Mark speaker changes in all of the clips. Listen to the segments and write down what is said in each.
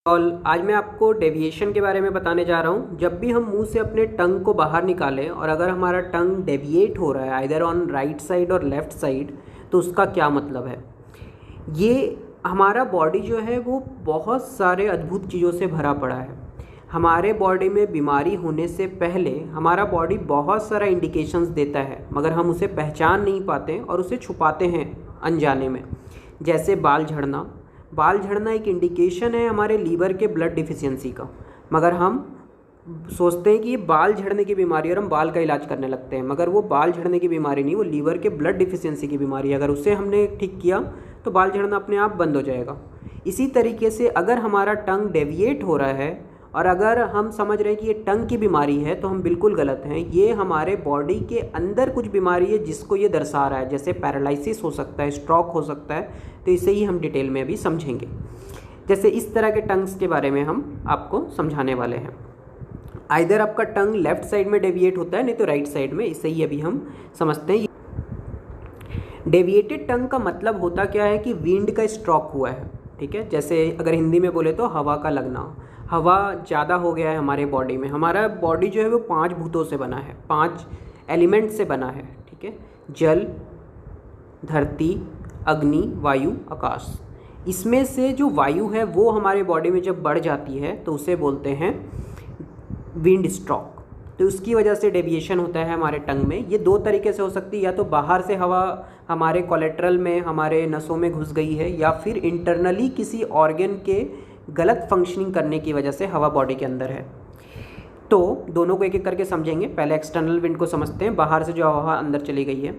Speaker 1: और आज मैं आपको डेविएशन के बारे में बताने जा रहा हूँ। जब भी हम मुंह से अपने टंग को बाहर निकालें और अगर हमारा टंग डेविएट हो रहा है आइदर ऑन राइट साइड और लेफ़्ट साइड, तो उसका क्या मतलब है। ये हमारा बॉडी जो है वो बहुत सारे अद्भुत चीज़ों से भरा पड़ा है। हमारे बॉडी में बीमारी होने से पहले हमारा बॉडी बहुत सारा इंडिकेशंस देता है, मगर हम उसे पहचान नहीं पाते और उसे छुपाते हैं अनजाने में। जैसे बाल झड़ना एक इंडिकेशन है हमारे लीवर के ब्लड डिफिशियंसी का, मगर हम सोचते हैं कि ये बाल झड़ने की बीमारी और हम बाल का इलाज करने लगते हैं, मगर वो बाल झड़ने की बीमारी नहीं, वो लीवर के ब्लड डिफिशियंसी की बीमारी है। अगर उसे हमने ठीक किया तो बाल झड़ना अपने आप बंद हो जाएगा। इसी तरीके से अगर हमारा टंग डेविएट हो रहा है और अगर हम समझ रहे हैं कि ये टंग की बीमारी है, तो हम बिल्कुल गलत हैं। ये हमारे बॉडी के अंदर कुछ बीमारी है जिसको ये दर्शा रहा है। जैसे पैरालिसिस हो सकता है, स्ट्रोक हो सकता है, तो इसे ही हम डिटेल में अभी समझेंगे। जैसे इस तरह के टंग्स के बारे में हम आपको समझाने वाले हैं। आइदर आपका टंग लेफ्ट साइड में डेविएट होता है, नहीं तो राइट साइड में। इसे ही अभी हम समझते हैं। डेविएटेड टंग का मतलब होता क्या है कि विंड का स्ट्रोक हुआ है, ठीक है। जैसे अगर हिंदी में बोले तो हवा का लगना, हवा ज़्यादा हो गया है हमारे बॉडी में। हमारा बॉडी जो है वो 5 भूतों से बना है, 5 एलिमेंट से बना है, ठीक है। जल, धरती, अग्नि, वायु, आकाश। इसमें से जो वायु है वो हमारे बॉडी में जब बढ़ जाती है तो उसे बोलते हैं विंड स्ट्रोक। तो उसकी वजह से डेविएशन होता है हमारे टंग में। ये 2 तरीके से हो सकती है, या तो बाहर से हवा हमारे कोलेट्रल में, हमारे नसों में घुस गई है, या फिर इंटरनली किसी ऑर्गन के गलत फंक्शनिंग करने की वजह से हवा बॉडी के अंदर है। तो दोनों को एक एक करके समझेंगे। पहले एक्सटर्नल विंड को समझते हैं, बाहर से जो हवा अंदर चली गई है।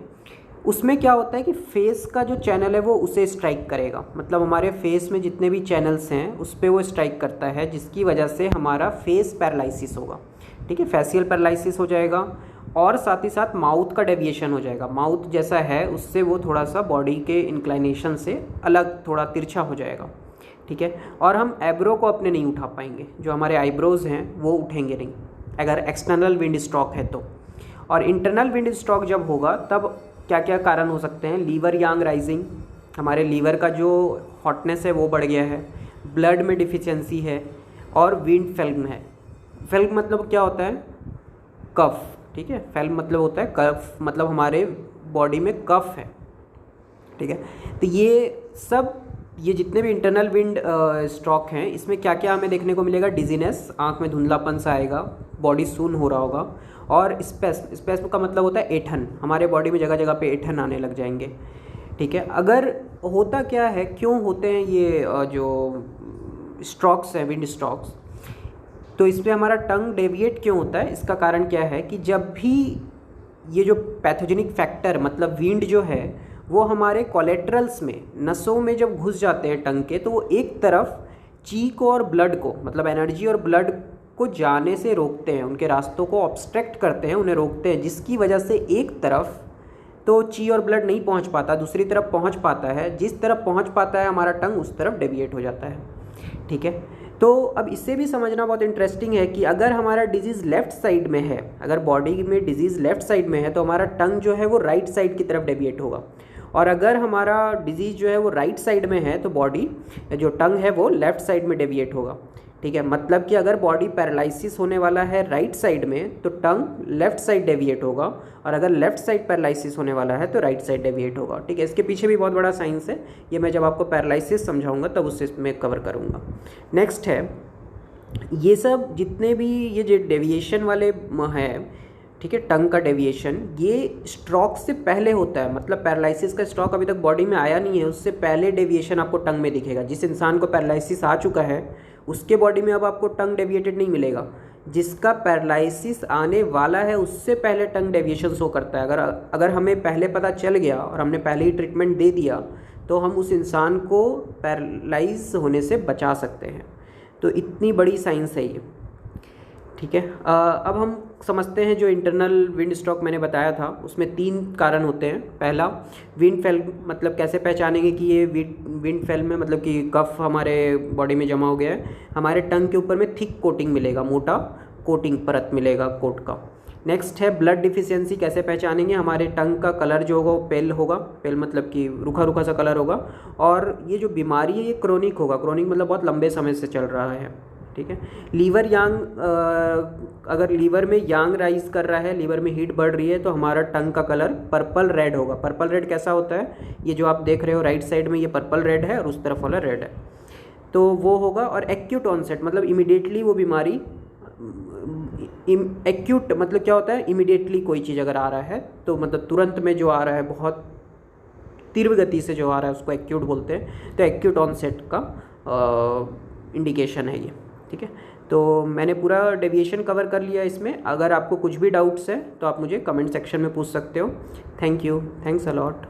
Speaker 1: उसमें क्या होता है कि फेस का जो चैनल है वो उसे स्ट्राइक करेगा। मतलब हमारे फेस में जितने भी चैनल्स हैं उस पर वो स्ट्राइक करता है, जिसकी वजह से हमारा फेस पैरालिसिस होगा, ठीक है। फेशियल पैरालिसिस हो जाएगा और साथ ही साथ माउथ का डेविएशन हो जाएगा। माउथ जैसा है उससे वो थोड़ा सा बॉडी के इंक्लाइनेशन से अलग, थोड़ा तिरछा हो जाएगा, ठीक है। और हम आईब्रो को अपने नहीं उठा पाएंगे, जो हमारे आईब्रोज हैं वो उठेंगे नहीं अगर एक्सटर्नल विंड स्ट्रोक है तो। और इंटरनल विंड स्ट्रोक जब होगा तब क्या क्या कारण हो सकते हैं। लीवर यांग राइजिंग, हमारे लीवर का जो हॉटनेस है वो बढ़ गया है, ब्लड में डिफिशियंसी है, और विंड फिल्म है। फिल्म मतलब क्या होता है, कफ, ठीक है। फिल्म मतलब होता है कफ, मतलब हमारे बॉडी में कफ है, ठीक है। तो ये जितने भी इंटरनल विंड स्ट्रोक हैं, इसमें क्या क्या हमें देखने को मिलेगा। डिजीनेस, आंख में धुंधलापन सा आएगा, बॉडी सून हो रहा होगा। और स्पेस्म का मतलब होता है ऐंठन, हमारे बॉडी में जगह जगह पे ऐंठन आने लग जाएंगे, ठीक है। अगर होता क्या है, क्यों होते हैं ये जो स्ट्रोक्स हैं, विंड स्ट्रोक्स, तो इसमें हमारा टंग डेविएट क्यों होता है, इसका कारण क्या है कि जब भी ये जो पैथोजेनिक फैक्टर मतलब विंड जो है वो हमारे कोलेट्रल्स में, नसों में जब घुस जाते हैं टंग के, तो वो एक तरफ ची को और ब्लड को, मतलब एनर्जी और ब्लड को जाने से रोकते हैं, उनके रास्तों को ऑब्स्ट्रक्ट करते हैं, उन्हें रोकते हैं, जिसकी वजह से एक तरफ तो ची और ब्लड नहीं पहुंच पाता, दूसरी तरफ पहुंच पाता है। जिस तरफ पहुंच पाता है हमारा टंग, उस तरफ डेविएट हो जाता है, ठीक है। तो अब इससे भी समझना बहुत इंटरेस्टिंग है कि अगर हमारा डिजीज़ लेफ़्ट साइड में है, अगर बॉडी में डिजीज़ लेफ़्ट साइड में है, तो हमारा टंग जो है वो राइट साइड की तरफ डेविएट होगा। और अगर हमारा डिजीज़ जो है वो राइट साइड में है, तो बॉडी जो टंग है वो लेफ़्ट साइड में डेविएट होगा, ठीक है। मतलब कि अगर बॉडी पैरालिसिस होने वाला है राइट साइड में, तो टंग लेफ़्ट साइड डेविएट होगा, और अगर लेफ़्ट साइड पैरालिसिस होने वाला है तो राइट साइड डेविएट होगा, ठीक है। इसके पीछे भी बहुत बड़ा साइंस है, ये मैं जब आपको पैरालिसिस समझाऊंगा तब उससे मैं कवर करूँगा। नेक्स्ट है, ये सब जितने भी ये जो डेविएशन वाले हैं, ठीक है, टंग का डेविएशन, ये स्ट्रोक से पहले होता है। मतलब पैरालिसिस का स्ट्रोक अभी तक बॉडी में आया नहीं है, उससे पहले डेविएशन आपको टंग में दिखेगा। जिस इंसान को पैरालिसिस आ चुका है उसके बॉडी में अब आपको टंग डेविएटेड नहीं मिलेगा। जिसका पैरालिसिस आने वाला है उससे पहले टंग डेविएशन शो करता है। अगर हमें पहले पता चल गया और हमने पहले ही ट्रीटमेंट दे दिया, तो हम उस इंसान को पैरालाइज होने से बचा सकते हैं। तो इतनी बड़ी साइंस है ये, ठीक है। अब हम समझते हैं जो इंटरनल विंड स्ट्रोक मैंने बताया था, उसमें 3 कारण होते हैं। पहला, विंड फिल्म, मतलब कैसे पहचानेंगे कि ये विंड फिल्म में, मतलब कि कफ हमारे बॉडी में जमा हो गया है। हमारे टंग के ऊपर में थिक कोटिंग मिलेगा, मोटा कोटिंग परत मिलेगा कोट का, नेक्स्ट है ब्लड डिफिशियंसी, कैसे पहचानेंगे? हमारे टंग का कलर जो होगा वो पेल होगा, पेल मतलब कि रूखा रूखा सा कलर होगा। और ये जो बीमारी है ये क्रोनिक होगा, क्रोनिक मतलब बहुत लंबे समय से चल रहा है, ठीक है। लीवर यांग, अगर लीवर में यांग राइज कर रहा है, लीवर में हीट बढ़ रही है, तो हमारा टंग का कलर पर्पल रेड होगा। पर्पल रेड कैसा होता है? ये जो आप देख रहे हो राइट साइड में, ये पर्पल रेड है और उस तरफ वाला रेड है, तो वो होगा। और एक्यूट ऑनसेट मतलब इमिडिएटली वो बीमारी, एक्यूट मतलब क्या होता है? इमिडिएटली कोई चीज़ अगर आ रहा है तो मतलब तुरंत में जो आ रहा है, बहुत तीव्र गति से जो आ रहा है उसको एक्यूट बोलते हैं। तो एक्यूट ऑनसेट का इंडिकेशन है ये, ठीक है। तो मैंने पूरा डेविएशन कवर कर लिया इसमें। अगर आपको कुछ भी डाउट्स है तो आप मुझे कमेंट सेक्शन में पूछ सकते हो। Thank you, thanks a lot.